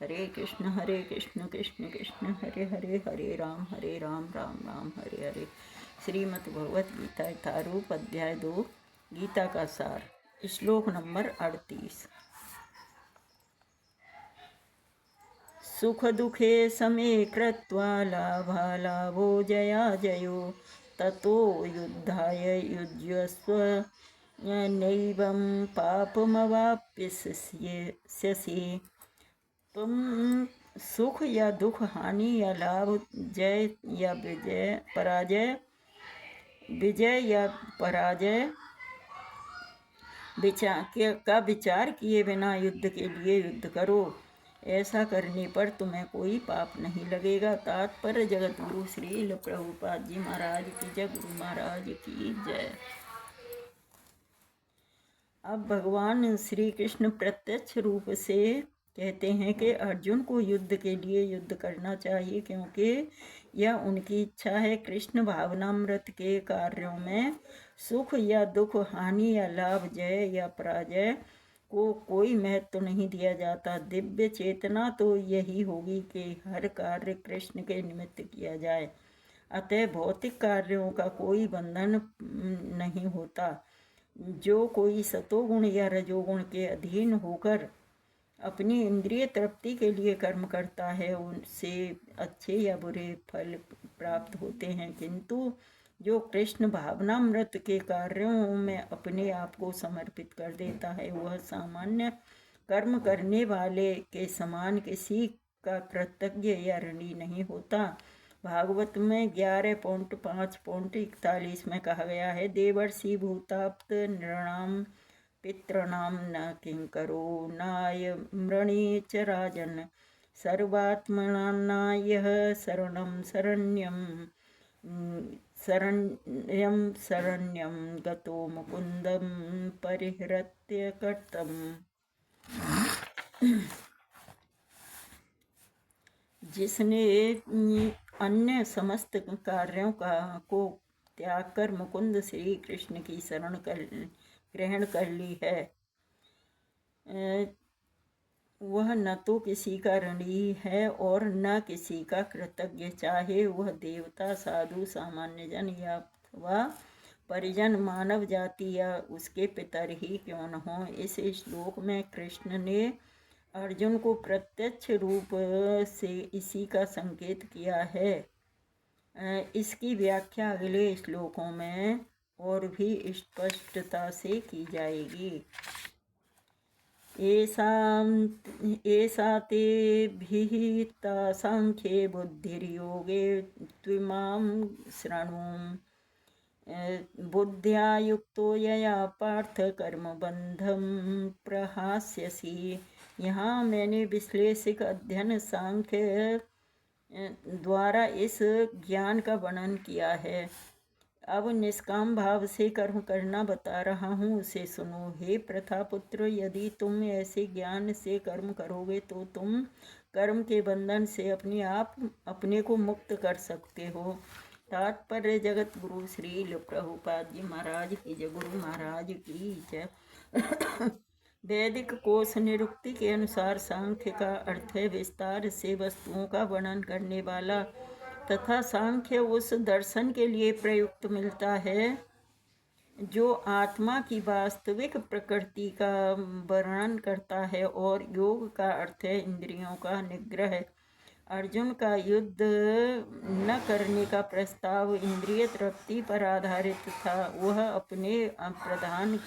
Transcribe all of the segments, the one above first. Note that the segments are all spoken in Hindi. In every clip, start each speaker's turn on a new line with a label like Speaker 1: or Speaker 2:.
Speaker 1: हरे कृष्ण कृष्ण कृष्ण हरे हरे, हरे राम राम राम हरे हरे। श्रीमद् भगवत गीता यथारूप अध्याय 2 गीता का सार, श्लोक नंबर 38। सुख दुखे समे कृत्वा लाभालाभो जया जयो ततो युद्धाय युज्यस्व नैवं पापमवाप्स्यसि। तुम सुख या दुख, हानि या लाभ, जय या विजय या पराजय का विचार किए बिना युद्ध के लिए युद्ध करो। ऐसा करने पर तुम्हें कोई पाप नहीं लगेगा। तात्पर्य जगत गुरु श्रील प्रभुपाद जी महाराज की जय, गुरु महाराज की जय। अब भगवान श्री कृष्ण प्रत्यक्ष रूप से कहते हैं कि अर्जुन को युद्ध के लिए युद्ध करना चाहिए, क्योंकि यह उनकी इच्छा है। कृष्ण भावनामृत के कार्यों में सुख या दुख, हानि या लाभ, जय या पराजय को कोई महत्व नहीं दिया जाता। दिव्य चेतना तो यही होगी कि हर कार्य कृष्ण के निमित्त किया जाए। अतः भौतिक कार्यों का कोई बंधन नहीं होता। जो कोई सतोगुण या रजोगुण के अधीन होकर अपनी इंद्रिय तृप्ति के लिए कर्म करता है, उनसे अच्छे या बुरे फल प्राप्त होते हैं। किंतु जो कृष्ण भावनामृत के कार्यों में अपने आप को समर्पित कर देता है, वह सामान्य कर्म करने वाले के समान किसी का कृतज्ञ या ऋणी नहीं होता। भागवत में 11.5.41 में कहा गया है, देवर्षि भूताप्त नृणाम पितॄणाम न किंकरो नाय मृणे च राजन सर्वात्मनाय शरणं शरण्यं गतो मुकुंदम परिहृत्य कर्तम। जिसने अन्य समस्त कार्यों को त्याग कर मुकुंद श्री कृष्ण की शरण ग्रहण कर ली है, वह न तो किसी का ऋणी है और न किसी का कृतज्ञ, चाहे वह देवता, साधु, सामान्य जन या अथवा परिजन, मानव जाति या उसके पितर ही क्यों न हो। इस श्लोक में कृष्ण ने अर्जुन को प्रत्यक्ष रूप से इसी का संकेत किया है। इसकी व्याख्या अगले श्लोकों में और भी स्पष्टता से की जाएगी। ऐसा ते विहिता सांख्ये बुद्धिर्योगे त्विमां शृणु बुद्ध्या युक्तो यया पार्थ कर्मबंधं प्रहास्यसि। यहाँ मैंने विश्लेषिक अध्ययन सांख्य द्वारा इस ज्ञान का वर्णन किया है। अब निष्काम भाव से कर्म करना बता रहा हूँ, उसे सुनो। हे प्रथापुत्र, यदि तुम ऐसे ज्ञान से कर्म करोगे तो तुम कर्म के बंधन से अपने को मुक्त कर सकते हो। तात्पर्य जगत गुरु श्री प्रभुपाद जी महाराज की जय, गुरु महाराज की जय। वैदिक कोश निरुक्ति के अनुसार सांख्य का अर्थ है विस्तार से वस्तुओं का वर्णन करने वाला, तथा सांख्य उस दर्शन के लिए प्रयुक्त मिलता है जो आत्मा की वास्तविक प्रकृति का वर्णन करता है, और योग का अर्थ है इंद्रियों का निग्रह। अर्जुन का युद्ध न करने का प्रस्ताव इंद्रिय तृप्ति पर आधारित था। वह अपने प्रधान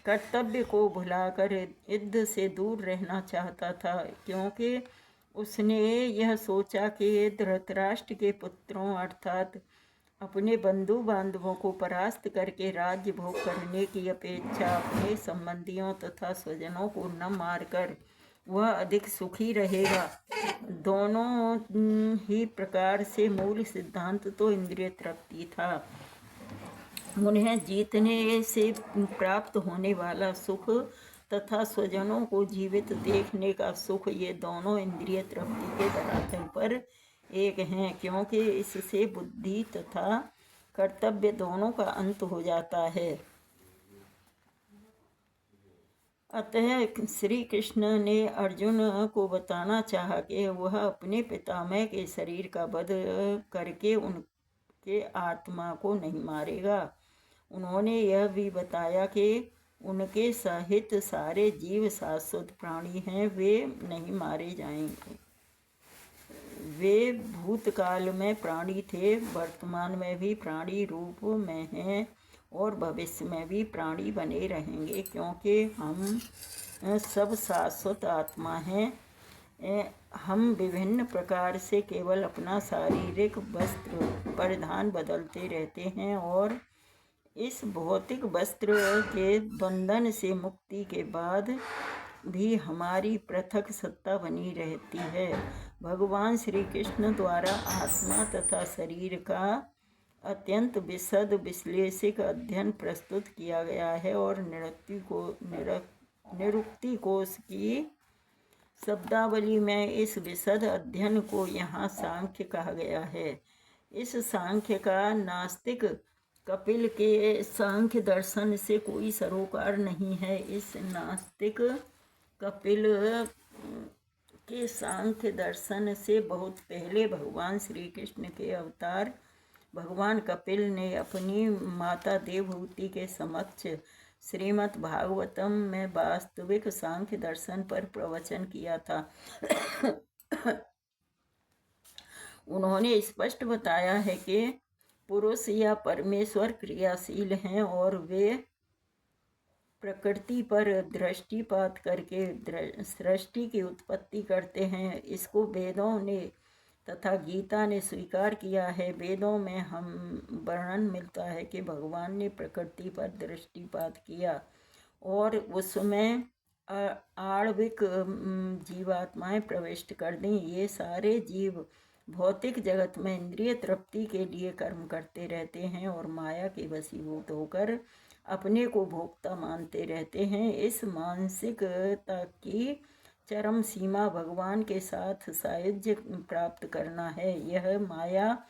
Speaker 1: कर्तव्य को भुलाकर युद्ध से दूर रहना चाहता था, क्योंकि उसने यह सोचा कि धृतराष्ट्र के पुत्रों अर्थात अपने बंधु बांधवों को परास्त करके राज्य भोग करने की अपेक्षा अपने संबंधियों तथा स्वजनों को न मारकर वह अधिक सुखी रहेगा। दोनों ही प्रकार से मूल सिद्धांत तो इंद्रिय तृप्ति था। उन्हें जीतने से प्राप्त होने वाला सुख तथा स्वजनों को जीवित देखने का सुख, ये दोनों इंद्रिय तृप्ति के धरातल पर एक हैं, क्योंकि इससे बुद्धि तथा कर्तव्य दोनों का अंत हो जाता है। अतः श्री कृष्ण ने अर्जुन को बताना चाहा कि वह अपने पितामह के शरीर का वध करके उनके आत्मा को नहीं मारेगा। उन्होंने यह भी बताया कि उनके सहित सारे जीव शाश्वत प्राणी हैं, वे नहीं मारे जाएंगे। वे भूतकाल में प्राणी थे, वर्तमान में भी प्राणी रूप में हैं और भविष्य में भी प्राणी बने रहेंगे, क्योंकि हम सब शाश्वत आत्मा हैं। हम विभिन्न प्रकार से केवल अपना शारीरिक वस्त्र परिधान बदलते रहते हैं और इस भौतिक वस्त्र के बंधन से मुक्ति के बाद भी हमारी पृथक सत्ता बनी रहती है। भगवान श्री कृष्ण द्वारा आत्मा तथा शरीर का अत्यंत विशद विश्लेषिक अध्ययन प्रस्तुत किया गया है और निरुक्ति कोश की शब्दावली में इस विशद अध्ययन को यहाँ सांख्य कहा गया है। इस सांख्य का नास्तिक कपिल के सांख्य दर्शन से कोई सरोकार नहीं है। इस नास्तिक कपिल के सांख्य दर्शन से बहुत पहले भगवान श्री कृष्ण के अवतार भगवान कपिल ने अपनी माता देवहूति के समक्ष श्रीमद् भागवतम में वास्तविक सांख्य दर्शन पर प्रवचन किया था। उन्होंने स्पष्ट बताया है कि पुरुष या परमेश्वर क्रियाशील हैं और वे प्रकृति पर दृष्टिपात करके सृष्टि की उत्पत्ति करते हैं। इसको वेदों ने तथा गीता ने स्वीकार किया है। वेदों में हम वर्णन मिलता है कि भगवान ने प्रकृति पर दृष्टिपात किया और उसमें आणविक जीवात्माएं प्रविष्ट कर दी। ये सारे जीव भौतिक जगत में इंद्रिय तृप्ति के लिए कर्म करते रहते हैं और माया के वशीभूत होकर अपने को भोक्ता मानते रहते हैं। इस मानसिकता की चरम सीमा भगवान के साथ सायुज्य प्राप्त करना है। यह माया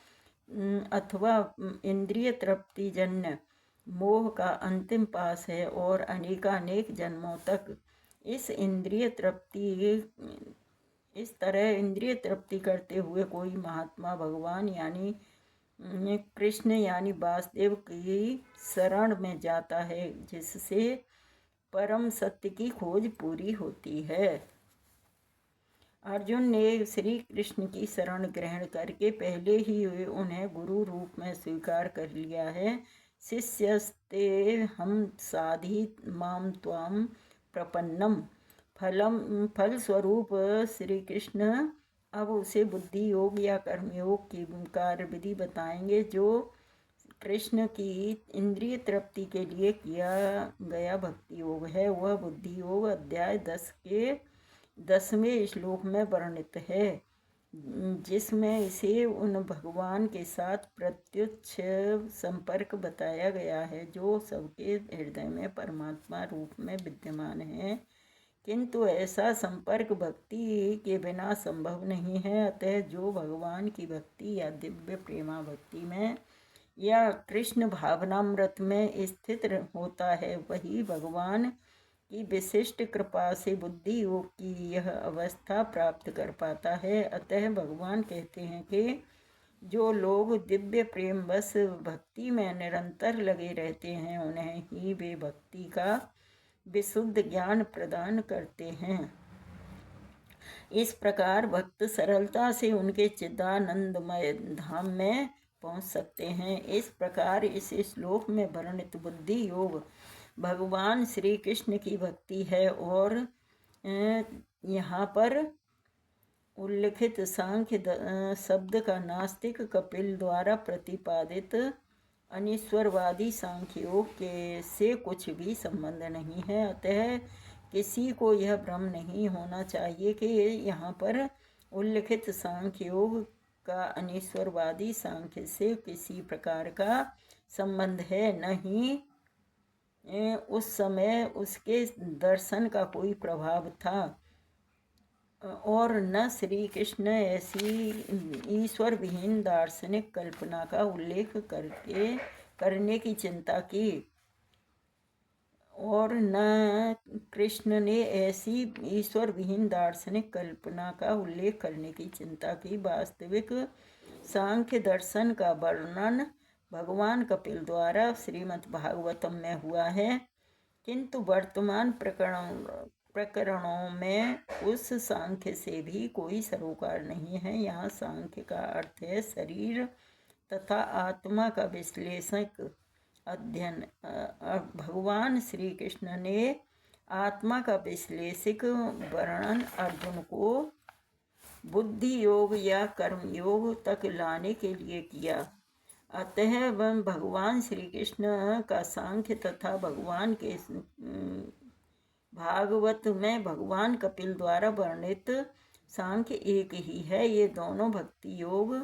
Speaker 1: अथवा इंद्रिय तृप्ति जन्य मोह का अंतिम पास है और अनेकानेक जन्मों तक इस तरह इंद्रिय तृप्ति करते हुए कोई महात्मा भगवान यानी कृष्ण यानी वासुदेव की शरण में जाता है, जिससे परम सत्य की खोज पूरी होती है। अर्जुन ने श्री कृष्ण की शरण ग्रहण करके पहले ही उन्हें गुरु रूप में स्वीकार कर लिया है। शिष्यस्ते हम साधि माम त्वाम प्रपन्नम फलस्वरूप श्री कृष्ण अब उसे बुद्धि योग या कर्मयोग की कार्य विधि बताएंगे जो कृष्ण की इंद्रिय तृप्ति के लिए किया गया भक्ति योग है। वह बुद्धि योग अध्याय 10 के 10वें श्लोक में वर्णित है, जिसमें इसे उन भगवान के साथ प्रत्यक्ष संपर्क बताया गया है जो सबके हृदय में परमात्मा रूप में विद्यमान है, किंतु ऐसा संपर्क भक्ति के बिना संभव नहीं है। अतः जो भगवान की भक्ति या दिव्य प्रेमा भक्ति में या कृष्ण भावनामृत में स्थित होता है, वही भगवान की विशिष्ट कृपा से बुद्धि योग की यह अवस्था प्राप्त कर पाता है। अतः भगवान कहते हैं कि जो लोग दिव्य प्रेम बस भक्ति में निरंतर लगे रहते हैं, उन्हें ही वे भक्ति का विशुद्ध ज्ञान प्रदान करते हैं। इस प्रकार भक्त सरलता से उनके चिदानंदमय धाम में पहुंच सकते हैं। इस प्रकार इस श्लोक में वर्णित बुद्धि योग भगवान श्री कृष्ण की भक्ति है और यहाँ पर उल्लिखित सांख्य शब्द का नास्तिक कपिल द्वारा प्रतिपादित अनीश्वरवादी सांख्य योग के से कुछ भी संबंध नहीं है। अतः किसी को यह भ्रम नहीं होना चाहिए कि यहाँ पर उल्लिखित सांख्य योग का अनीश्वरवादी सांख्य से किसी प्रकार का संबंध है। नहीं, उस समय उसके दर्शन का कोई प्रभाव था और न श्री कृष्ण ऐसी ईश्वर विहीन दार्शनिक कल्पना का उल्लेख करने की चिंता की और न कृष्ण ने ऐसी ईश्वर विहीन दार्शनिक कल्पना का उल्लेख करने की चिंता की। वास्तविक सांख्य दर्शन का वर्णन भगवान कपिल द्वारा श्रीमद् भागवतम में हुआ है, किंतु वर्तमान प्रकरणों में उस सांख्य से भी कोई सरोकार नहीं है। यहाँ सांख्य का अर्थ है शरीर तथा आत्मा का विश्लेषक अध्ययन। भगवान श्री कृष्ण ने आत्मा का विश्लेषक वर्णन अर्जुन को बुद्धि योग या कर्म योग तक लाने के लिए किया। अतः भगवान श्री कृष्ण का सांख्य तथा भगवान के भागवत में भगवान कपिल द्वारा वर्णित सांख्य एक ही है। ये दोनों भक्ति योग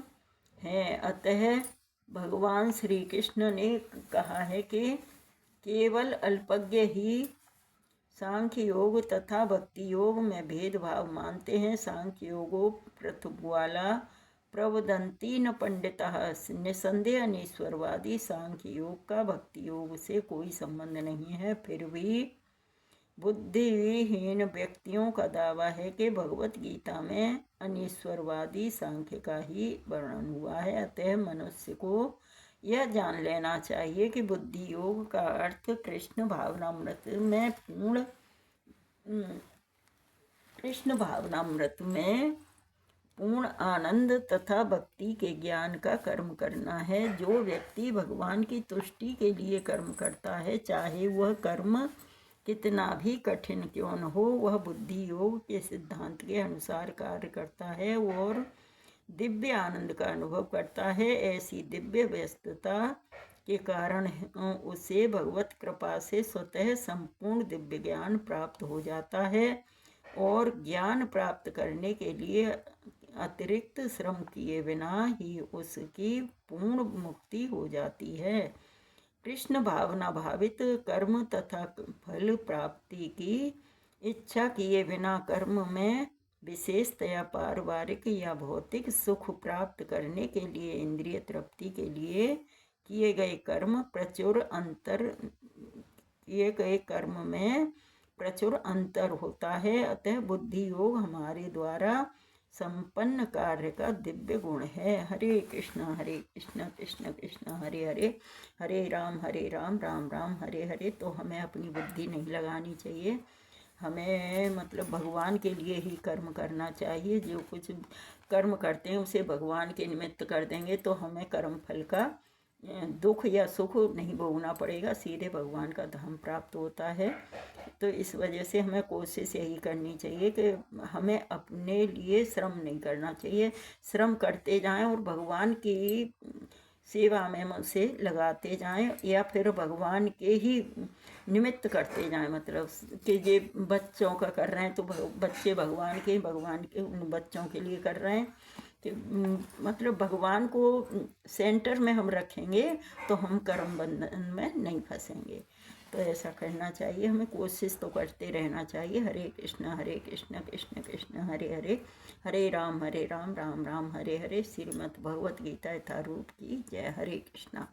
Speaker 1: हैं। अतः भगवान श्री कृष्ण ने कहा है कि केवल अल्पज्ञ ही सांख्य योग तथा भक्ति योग में भेदभाव मानते हैं। सांख्य योगो पृथुग्वाला प्रवदंती न पंडितः, निसंदेह अनीश्वरवादी सांख्य योग का भक्ति योग से कोई संबंध नहीं है। फिर भी बुद्धिहीन व्यक्तियों का दावा है कि भगवत गीता में अनीश्वरवादी सांख्य का ही वर्णन हुआ है। अतः मनुष्य को यह जान लेना चाहिए कि बुद्धि योग का अर्थ कृष्ण भावनामृत में पूर्ण आनंद तथा भक्ति के ज्ञान का कर्म करना है। जो व्यक्ति भगवान की तुष्टि के लिए कर्म करता है, चाहे वह कर्म कितना भी कठिन क्यों न हो, वह बुद्धि योग के सिद्धांत के अनुसार कार्य करता है और दिव्य आनंद का अनुभव करता है। ऐसी दिव्य व्यस्तता के कारण उसे भगवत कृपा से स्वतः संपूर्ण दिव्य ज्ञान प्राप्त हो जाता है और ज्ञान प्राप्त करने के लिए अतिरिक्त श्रम किए बिना ही उसकी पूर्ण मुक्ति हो जाती है। कृष्ण भावना भावित कर्म तथा फल प्राप्ति की इच्छा किए बिना कर्म में विशेषतया पारिवारिक या भौतिक सुख प्राप्त करने के लिए इंद्रिय तृप्ति के लिए किए गए कर्म में प्रचुर अंतर होता है। अतः बुद्धि योग हमारे द्वारा संपन्न कार्य का दिव्य गुण है। हरे कृष्ण कृष्ण कृष्ण हरे हरे, हरे राम राम राम हरे हरे। तो हमें अपनी बुद्धि नहीं लगानी चाहिए, हमें मतलब भगवान के लिए ही कर्म करना चाहिए। जो कुछ कर्म करते हैं उसे भगवान के निमित्त कर देंगे तो हमें कर्म फल का दुख या सुख नहीं भोगना पड़ेगा, सीधे भगवान का धाम प्राप्त होता है। तो इस वजह से हमें कोशिश यही करनी चाहिए कि हमें अपने लिए श्रम नहीं करना चाहिए, श्रम करते जाएं और भगवान की सेवा में उसे लगाते जाएं या फिर भगवान के ही निमित्त करते जाएं। मतलब कि ये बच्चों का कर रहे हैं तो बच्चे भगवान के उन बच्चों के लिए कर रहे हैं। कि मतलब भगवान को सेंटर में हम रखेंगे तो हम कर्म बंधन में नहीं फंसेंगे। तो ऐसा करना चाहिए, हमें कोशिश तो करते रहना चाहिए। हरे कृष्ण कृष्ण कृष्ण हरे हरे, हरे राम राम राम हरे हरे। श्रीमद् भगवत गीता यथारूप की जय। हरे कृष्णा।